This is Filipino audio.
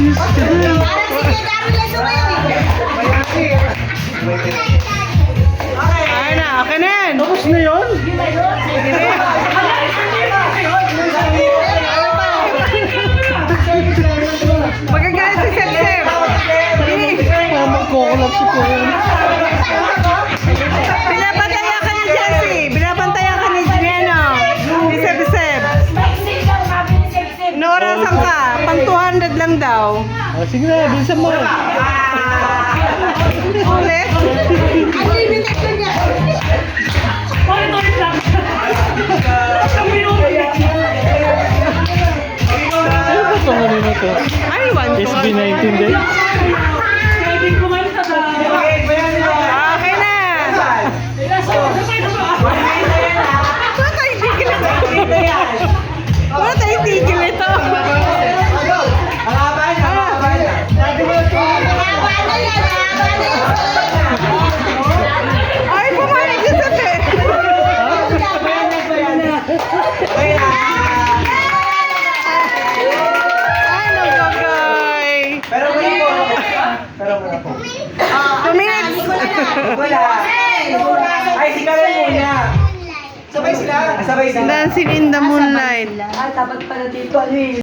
Okay na yan. Tapos na yun? Magagalit si Seb-Seb. Magkukulap si Kuya. Binabantayan ka ni Jessie. Binabantayan ka ni Gino. Ni Seb-Seb. Noorasan ka. Pang 200 lang daw. Oh, sige na, bilisan mo. Ulit. Ano ba itong ano na to? Ay, 1 SB19 din? Okay na. Wala tayong tigil ito. Wala tayong tigil ito. Ay, pumalig si Seb eh. Ay, nagagay. Pero muna po. Pero muna po. 2 minutes. Wala. Ay, sigaran muna. Sabay sila. Sabay sila. Dancing in the moonlight. Ay, dapat pala dito, ano eh.